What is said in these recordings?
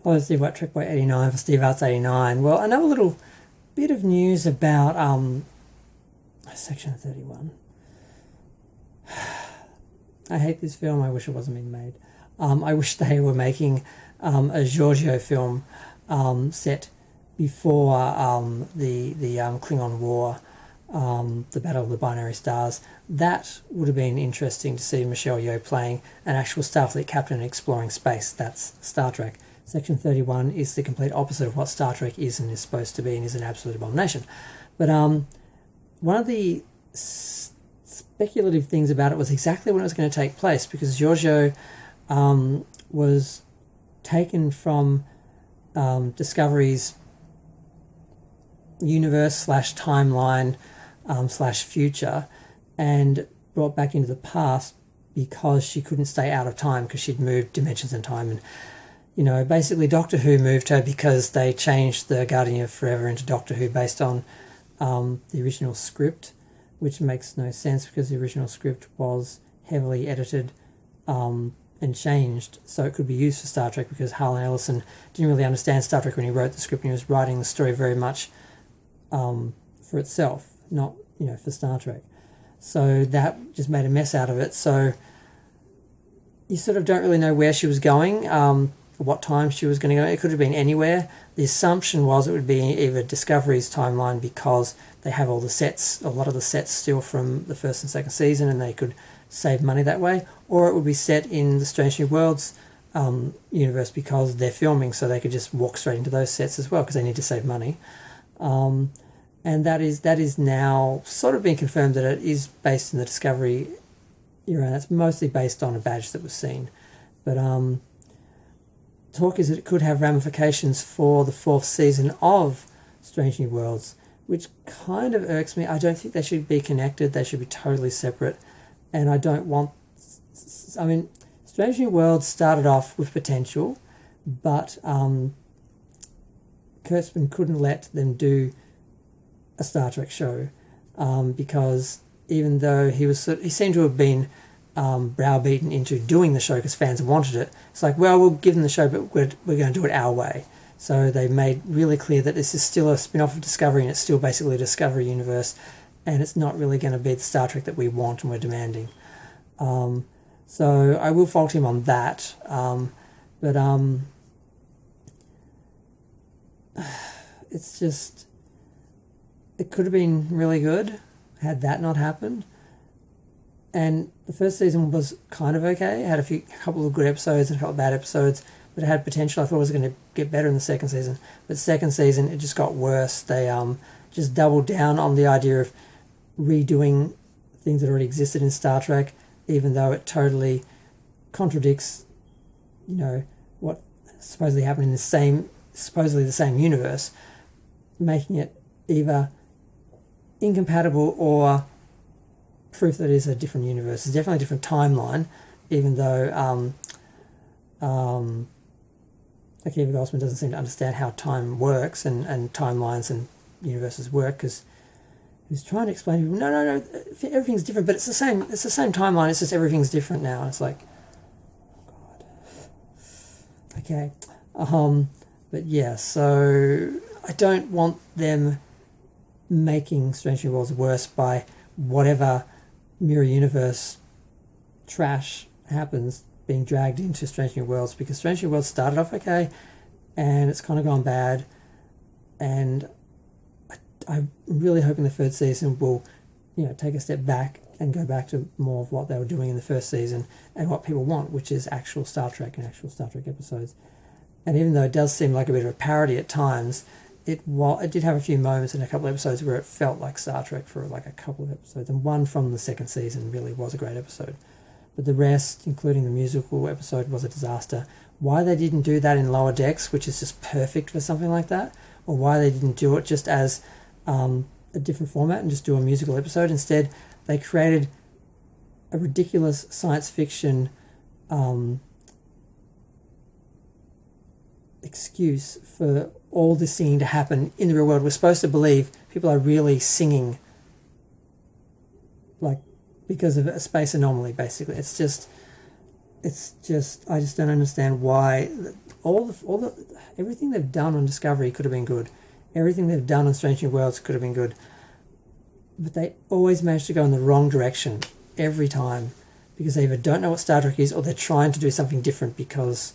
Hello, Steve White, Trek Boy 89 for Steve Arts 89. Well, another little bit of news about Section 31. I hate this film. I wish it wasn't being made. I wish they were making a Giorgio film set before the Klingon War, the Battle of the Binary Stars. That would have been interesting to see Michelle Yeoh playing an actual Starfleet captain exploring space. That's Star Trek. Section 31 is the complete opposite of what Star Trek is and is supposed to be, and is an absolute abomination. But one of the speculative things about it was exactly when it was going to take place, because Giorgio was taken from Discovery's universe / timeline / future and brought back into the past because she couldn't stay out of time because she'd moved dimensions and time. And basically Doctor Who moved her because they changed the Guardian of Forever into Doctor Who based on the original script, which makes no sense because the original script was heavily edited and changed so it could be used for Star Trek, because Harlan Ellison didn't really understand Star Trek when he wrote the script, and he was writing the story very much for itself, not for Star Trek. So that just made a mess out of it. So you sort of don't really know where she was going, what time she was going to go. It could have been anywhere. The assumption was it would be either Discovery's timeline, because they have all the sets, a lot of the sets still from the first and second season, and they could save money that way, or it would be set in the Strange New Worlds universe because they're filming, so they could just walk straight into those sets as well because they need to save money. And that is now sort of being confirmed that it is based in the Discovery era, and that's mostly based on a badge that was seen. But talk is that it could have ramifications for the fourth season of Strange New Worlds, which kind of irks me. I don't think they should be connected. They should be totally separate. And I don't want... I mean, Strange New Worlds started off with potential, but Kurtzman couldn't let them do a Star Trek show because even though he seemed to have been browbeaten into doing the show because fans wanted it, it's like, well, we'll give them the show, but we're going to do it our way. So they made really clear that this is still a spin-off of Discovery, and it's still basically a Discovery universe, and it's not really going to be the Star Trek that we want and we're demanding. So I will fault him on that. But it's just... It could have been really good had that not happened. And the first season was kind of okay. It had a couple of good episodes and a couple of bad episodes, but it had potential. I thought it was going to get better in the second season. But second season, it just got worse. They just doubled down on the idea of redoing things that already existed in Star Trek, even though it totally contradicts, what supposedly happened in supposedly the same universe, making it either incompatible or proof that it is a different universe. It's definitely a different timeline, even though Akiva Goldsman doesn't seem to understand how time works and timelines and universes work, because he's trying to explain to people, no, everything's different, but it's the same timeline, it's just everything's different now. And it's like, oh God. Okay. But yeah, so I don't want them making Strange New Worlds worse by whatever mirror universe trash happens being dragged into Strange New Worlds, because Strange New Worlds started off okay and it's kind of gone bad, and I'm really hoping the third season will take a step back and go back to more of what they were doing in the first season and what people want, which is actual Star Trek and actual Star Trek episodes. And even though it does seem like a bit of a parody at times, it did have a few moments in a couple of episodes where it felt like Star Trek for like a couple of episodes, and one from the second season really was a great episode. But the rest, including the musical episode, was a disaster. Why they didn't do that in Lower Decks, which is just perfect for something like that, or why they didn't do it just as a different format and just do a musical episode. Instead, they created a ridiculous science fiction excuse for all this singing to happen in the real world. We're supposed to believe people are really singing, like, because of a space anomaly, basically. It's just I just don't understand why everything they've done on Discovery could have been good. Everything they've done on Strange New Worlds could have been good. But they always manage to go in the wrong direction every time, because they either don't know what Star Trek is, or they're trying to do something different because,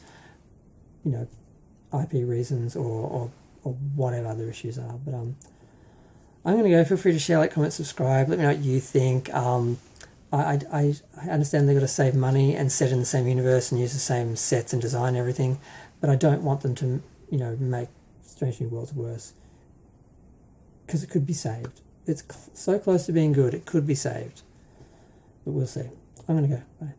IP reasons or whatever other issues are. But I'm going to go. Feel free to share, like, comment, subscribe. Let me know what you think. I understand they've got to save money and set in the same universe and use the same sets and design and everything, but I don't want them to, make Strange New Worlds worse, because it could be saved. It's so close to being good, it could be saved. But we'll see. I'm going to go. Bye.